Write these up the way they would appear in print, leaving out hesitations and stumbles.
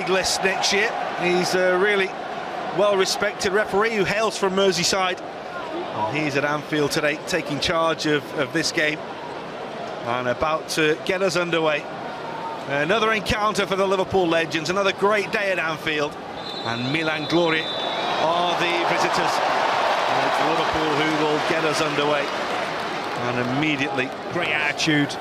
league list next year. He's a really well-respected referee who hails from Merseyside. And he's at Anfield today, taking charge of this game and about to get us underway. Another encounter for the Liverpool legends, another great day at Anfield. And Milan Glory are the visitors. And it's Liverpool who will get us underway. And immediately... Great attitude,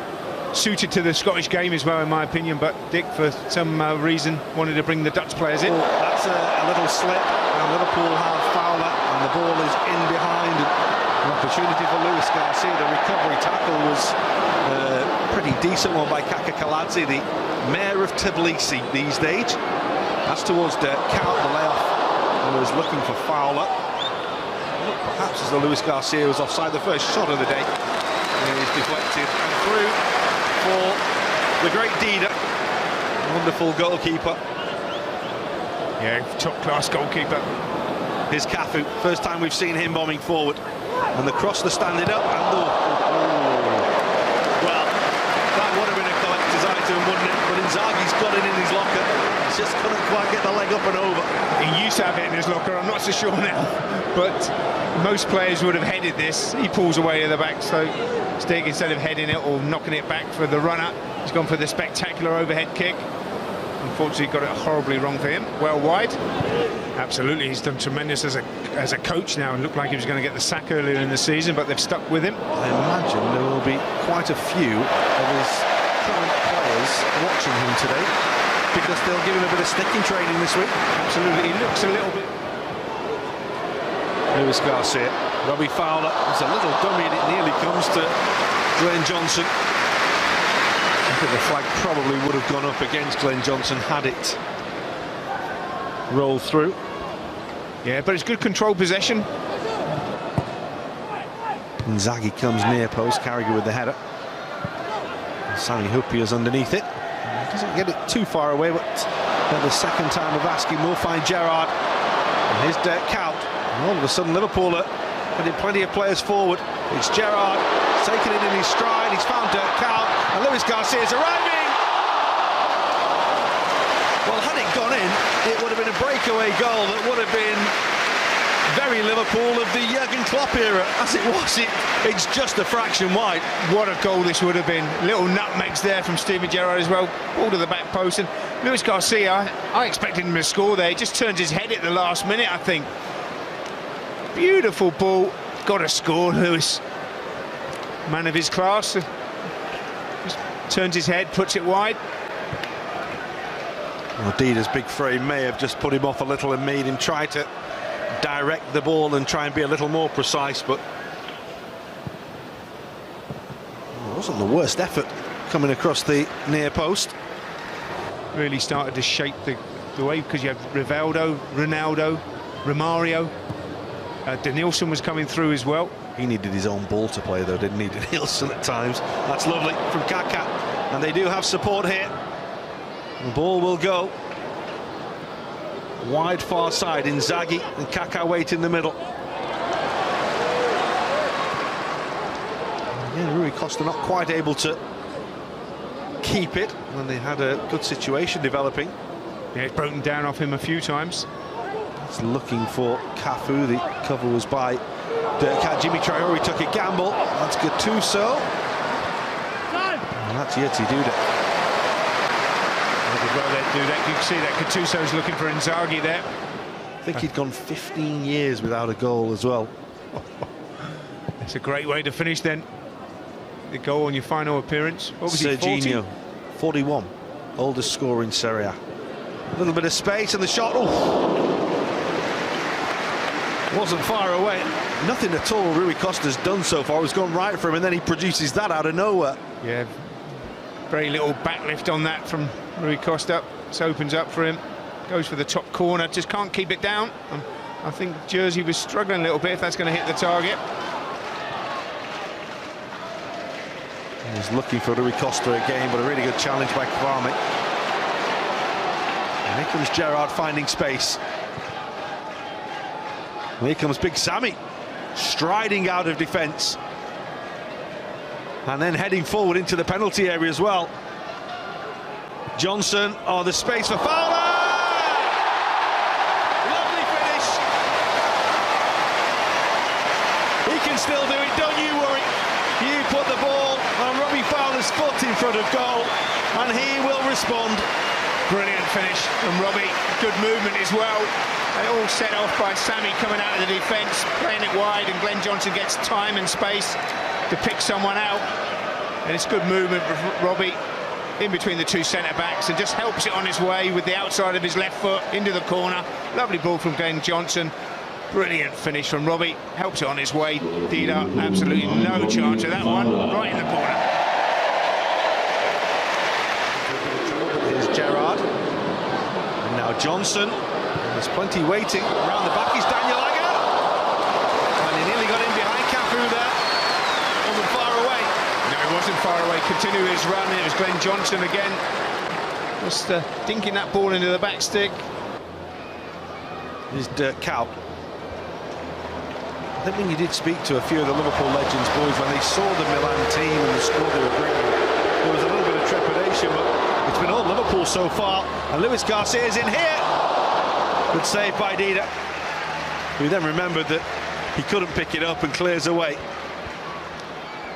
suited to the Scottish game as well, in my opinion, but Dick, for some reason, wanted to bring the Dutch players in. That's a little slip, and Liverpool have Fowler, and the ball is in behind. An opportunity for Luis Garcia. The recovery tackle was a pretty decent one by Kaka Kaladze, the mayor of Tbilisi these days. That's towards the count, the layoff, and was looking for Fowler. Perhaps as the Luis Garcia was offside, the first shot of the day is deflected and through for the great Dida, wonderful goalkeeper. Yeah, top-class goalkeeper. Here's Cafu, first time we've seen him bombing forward, and the cross, the standing up, and well, that would have been a collector's item, wouldn't it? But Inzaghi's got it in his locker. He just couldn't quite get the leg up and over. He used to have it in his locker, I'm not so sure now, but most players would have headed this. He pulls away to the back, so Stig, instead of heading it or knocking it back for the runner, he's gone for the spectacular overhead kick. Unfortunately, got it horribly wrong for him. Well wide. Absolutely, he's done tremendous as a coach now, and looked like he was going to get the sack earlier in the season, but they've stuck with him. I imagine there will be quite a few of his current players watching him today, because they'll give him a bit of sticking training this week. Absolutely, he looks a little bit... Luis Garcia, Robbie Fowler, it's a little dummy and it nearly comes to Glenn Johnson. I think the flag probably would have gone up against Glenn Johnson had it rolled through. Yeah, but it's good control possession. Inzaghi comes near post, Carragher with the header. Sami Hyypiä's underneath it. Doesn't get it too far away, but at the second time of asking, we'll find Gerrard. And here's Dirk Kuyt. And all of a sudden, Liverpool are getting plenty of players forward. It's Gerrard taking it in his stride. He's found Dirk Kuyt, and Luis Garcia's arriving. Well, had it gone in, it would have been a breakaway goal that would have been very Liverpool of the Jurgen Klopp era. As it was, it's just a fraction wide. What a goal this would have been. Little nutmegs there from Steven Gerrard as well. Ball to the back post, and Luis Garcia, I expected him to score there. He just turns his head at the last minute, I think. Beautiful ball. Got to score, Luis. Man of his class. Just turns his head, puts it wide. Well, Dida's big frame may have just put him off a little and made him try to direct the ball and try and be a little more precise, but it wasn't the worst effort coming across the near post. Really started to shape the way, because you have Rivaldo, Ronaldo, Romario. Denilson was coming through as well. He needed his own ball to play though, didn't he, Denilson, at times. That's lovely from Kaka, and they do have support here. The ball will go wide far side. Inzaghi and Kaka wait in the middle. Yeah, Rui Costa not quite able to keep it, and they had a good situation developing. Yeah, it's broken down off him a few times. It's looking for Cafu. The cover was by Dirk Kuyt. Jimmy Traore took a gamble. That's Gattuso. And that's Yeti Duda. You can see that Gattuso's looking for Inzaghi there. I think he'd gone 15 years without a goal as well. It's a great way to finish then. The goal on your final appearance. What was Serginho, 41, oldest scorer in Serie A. A little bit of space and the shot. Wasn't far away. Nothing at all Rui Costa's done so far. It's gone right for him, and then he produces that out of nowhere. Yeah, very little backlift on that from Rui Costa. This opens up for him. Goes for the top corner, just can't keep it down. I think Jersey was struggling a little bit if that's going to hit the target. He's looking for Rui Costa again, but a really good challenge by Kwame. And here comes Gerrard finding space. And here comes Big Sammy, striding out of defence. And then heading forward into the penalty area as well. Johnson, the space for Fowler! can still do it, don't you worry. You put the ball on Robbie Fowler's foot in front of goal, and he will respond. Brilliant finish from Robbie. Good movement as well. They all set off by Sammy coming out of the defence, playing it wide, and Glenn Johnson gets time and space to pick someone out. And it's good movement from Robbie in between the two centre-backs, and just helps it on his way with the outside of his left foot into the corner. Lovely ball from Glenn Johnson. Brilliant finish from Robbie. Helps it on his way. Dida, absolutely no chance of that one. Right in the corner. Here's Gerrard. And now Johnson. There's plenty waiting. Around the back is Daniel Agger. And he nearly got in behind Cafu there. Wasn't far away. No, he wasn't far away. Continue his run. It was Glenn Johnson again. Just dinking that ball into the back stick. Here's Dirk Kuyt. I think when you did speak to a few of the Liverpool legends boys when they saw the Milan team and the squad they were bringing, there was a little bit of trepidation, but it's been all Liverpool so far. And Luis Garcia's in here. Good save by Dida, who then remembered that he couldn't pick it up and clears away.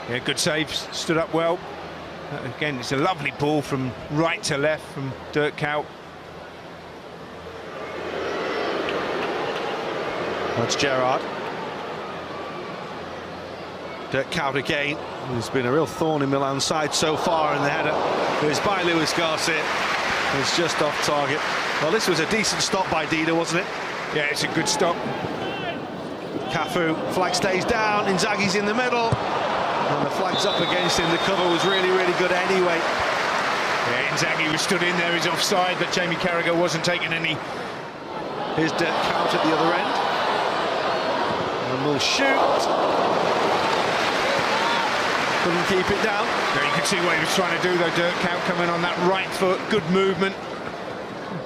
Yeah, good save, stood up well. Again, it's a lovely ball from right to left from Dirk Kuyt. That's Gerrard. Dirk Kuyt again, who's been a real thorn in Milan's side so far, and the header is by Luis Garcia. It's just off target. Well, this was a decent stop by Dida, wasn't it? Yeah, it's a good stop. Cafu, flag stays down, Inzaghi's in the middle, and the flag's up against him. The cover was really, really good anyway. Yeah, Inzaghi was stood in there, he's offside, but Jamie Carragher wasn't taking any. Here's Dirk Kuyt at the other end. And will shoot. Couldn't keep it down. Yeah, you can see what he was trying to do though, Dirk Kuyt coming on that right foot, good movement.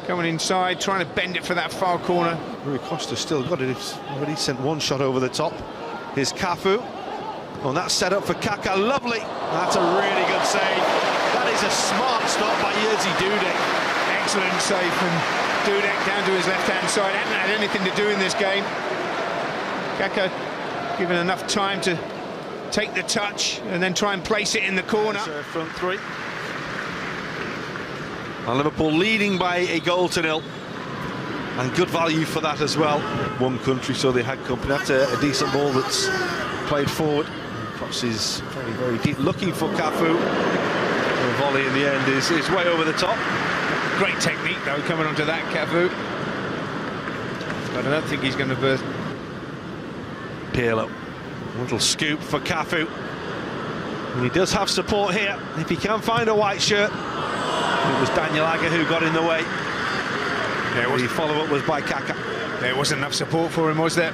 Coming inside, trying to bend it for that far corner. Rui Costa's still got it. He's already sent one shot over the top. Here's Cafu. On that set up for Kaka, lovely. That's a really good save. That is a smart stop by Jerzy Dudek. Excellent save from Dudek down to his left-hand side. Hadn't had anything to do in this game. Kaka given enough time to take the touch and then try and place it in the corner. Front three. And Liverpool leading by a goal to nil. And good value for that as well. One country, so they had company. That's a decent ball that's played forward. Crosses very, very deep. Looking for Cafu. The volley in the end is way over the top. Great technique though, coming onto that Cafu. But I don't think he's going to burst. Pirlo. Little scoop for Cafu. And he does have support here. If he can find a white shirt. It was Daniel Agger who got in the way. Yeah, the follow-up was by Kaka. There wasn't enough support for him, was there?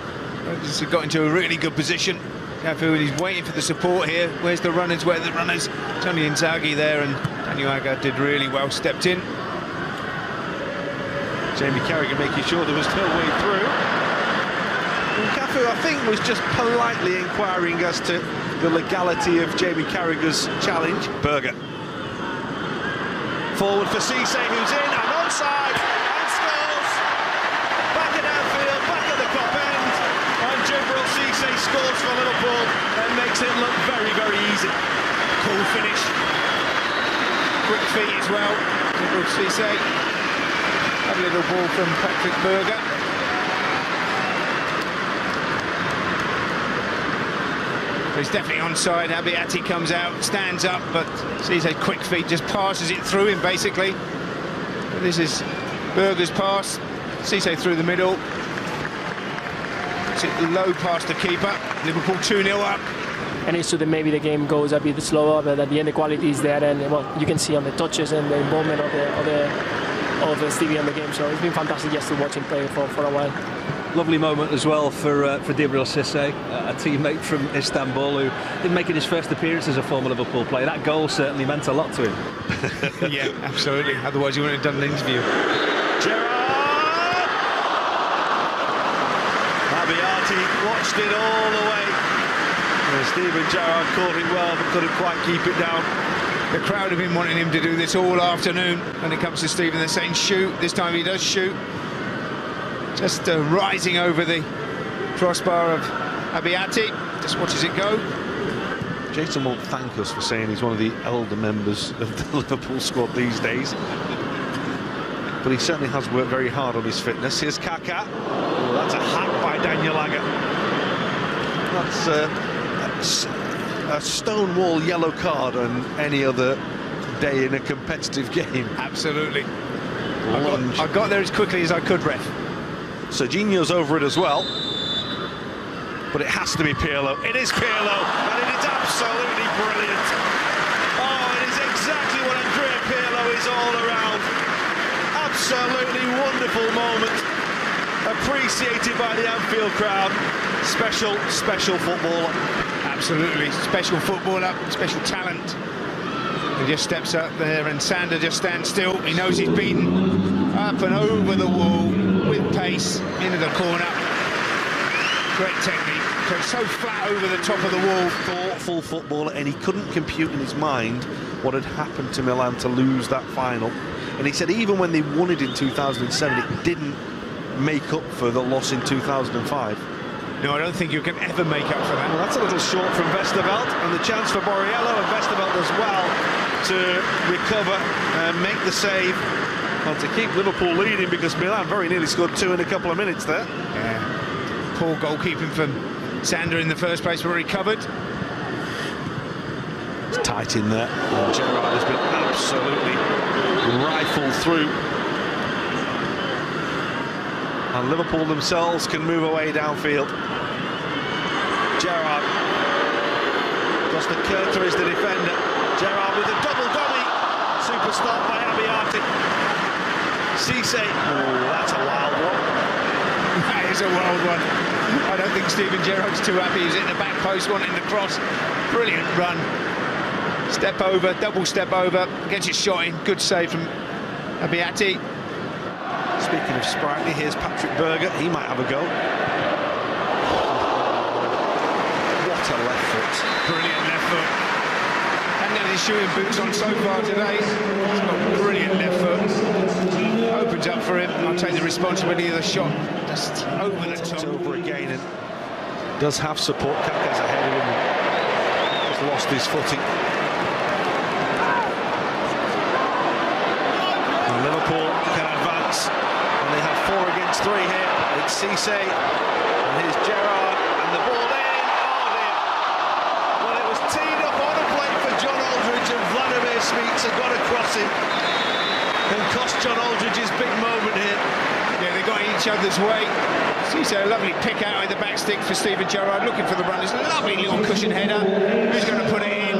He got into a really good position. Cafu, and he's waiting for the support here. Where's the runners? Where are the runners? It's only Inzaghi there, and Daniel Agger did really well, stepped in. Jamie Carragher making sure there was no way through. And Cafu, I think, was just politely inquiring as to the legality of Jamie Carragher's challenge. Berger. Forward for Cisse, who's in, and onside, and scores! Back at Anfield, back at the Cop end, and Djibril Cisse scores for Liverpool and makes it look very, very easy. Cool finish. Quick feet as well, Djibril Cisse. A little ball from Patrick Berger. He's definitely onside. Abiati comes out, stands up, but sees a quick feet, just passes it through him basically. But this is Berger's pass. Cisse through the middle. It's it low past the keeper. Liverpool 2-0 up. And it's so that maybe the game goes a bit slower, but at the end the quality is there, and well, you can see on the touches and the involvement of Stevie in the game. So it's been fantastic just to watch him play for a while. Lovely moment as well for Djibril Cisse, a teammate from Istanbul who didn't make it his first appearance as a former Liverpool player. That goal certainly meant a lot to him. Yeah, absolutely. Otherwise, you wouldn't have done an interview. Gerrard! Abiati watched it all the way. And Steven Gerrard caught it well, but couldn't quite keep it down. The crowd have been wanting him to do this all afternoon. When it comes to Steven, they're saying shoot. This time he does shoot. Just rising over the crossbar of Abiati. just watches it go. Jason won't thank us for saying he's one of the elder members of the Liverpool squad these days. But he certainly has worked very hard on his fitness. Here's Kaka. Oh, that's a hack by Daniel Agger. That's a stonewall yellow card on any other day in a competitive game. Absolutely. I got there as quickly as I could, ref. Serginho's over it as well. But it has to be Pirlo. It is Pirlo, and it is absolutely brilliant. Oh, it is exactly what Andrea Pirlo is all around. Absolutely wonderful moment. Appreciated by the Anfield crowd. Special, special footballer. Absolutely, special footballer, special talent. He just steps up there and Sander just stands still. He knows he's beaten. Up and over the wall with pace into the corner. Great technique. So flat over the top of the wall. Thoughtful footballer, and he couldn't compute in his mind what had happened to Milan to lose that final. And he said even when they won it in 2007, it didn't make up for the loss in 2005. No, I don't think you can ever make up for that. Well, that's a little short from Westerveld, and the chance for Borriello and Westerveld as well to recover and make the save, and to keep Liverpool leading, because Milan very nearly scored 2 in a couple of minutes there. Yeah, poor goalkeeping from Sander in the first place, where he covered. It's tight in there. And Gerrard has been absolutely rifled through. And Liverpool themselves can move away downfield. Gerrard. Costa Curta is the defender. Gerrard with a double dummy. Super stop by Abiati. Cisse. Oh, that's a wild one. That is a wild one. I don't think Steven Gerrard's too happy. He's in the back post, wanting the cross. Brilliant run. Step over, double step over. Gets his shot in. Good save from Abiati. Speaking of sprightly, here's Patrick Berger. He might have a go. What a left foot. Brilliant left foot. Hadn't had his shooting boots on so far today. He's got brilliant left foot. Opens up for him. I'll take the responsibility of the shot. Just over the top. Over again and does have support. Kaka's ahead of him. He's lost his footing. And Liverpool can advance. And they have 4 against 3 here. It's Cisse, and here's Gerrard, and the ball in. Oh dear. Well, it was teed up on a plate for John Aldridge, and Vladimir Smica got across him and cost John Aldridge his big moment here. Yeah, they got each other's way. Cisse, a lovely pick out in the back stick for Steven Gerrard, looking for the runners. Lovely little cushion header. Who's going to put it in?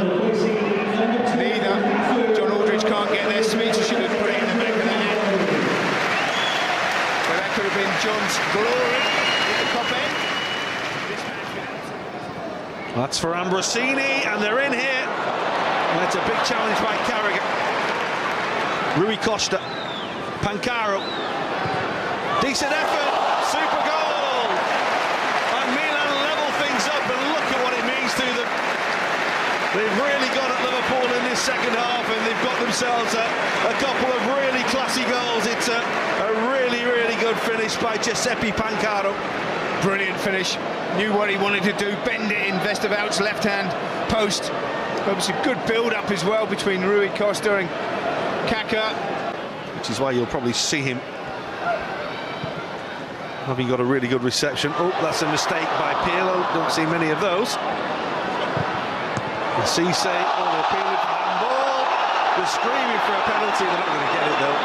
Neither. John Aldridge can't get there. Smica should have put it in the back of the net. But that could have been John's glory with the top end. That's for Ambrosini, and they're in here. And that's a big challenge by Carragher. Rui Costa, Pancaro, decent effort, super goal, and Milan level things up, and look at what it means to them. They've really got at Liverpool in this second half, and they've got themselves a couple of really classy goals. It's a really, really good finish by Giuseppe Pancaro. Brilliant finish. Knew what he wanted to do, bend it in Westerveld's left-hand post. Obviously good build-up as well between Rui Costa and Kaka. Which is why you'll probably see him having got a really good reception. Oh, that's a mistake by Pirlo. Don't see many of those. And Cisse, oh, they're appealing for handball. They're screaming for a penalty. They're not going to get it, though.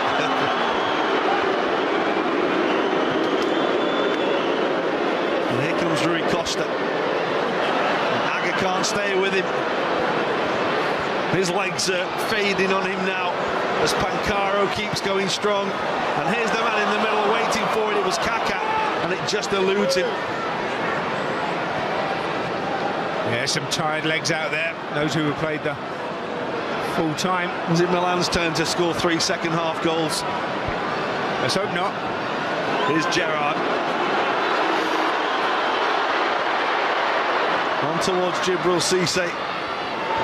And here comes Rui Costa. And Agger can't stay with him. His legs are fading on him now as Pancaro keeps going strong. And here's the man in the middle waiting for it. It was Kaka, and it just eludes him. Yeah, some tired legs out there. Those who have played the full time. Is it Milan's turn to score 3 second-half goals? Let's hope not. Here's Gerrard. On towards Djibril Cisse.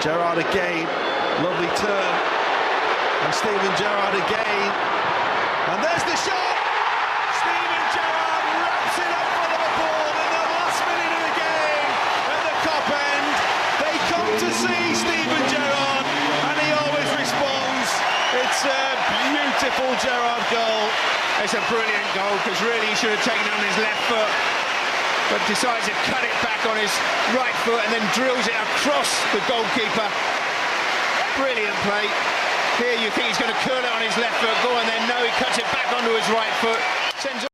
Gerrard again. Lovely turn. And Steven Gerrard again. And there's the shot! Steven Gerrard wraps it up for Liverpool in the last minute of the game. And the Paul Gerrard goal. It's a brilliant goal, because really he should have taken it on his left foot, but decides to cut it back on his right foot and then drills it across the goalkeeper. Brilliant play. Here you think he's going to curl it on his left foot, go on then, no, he cuts it back onto his right foot. Sends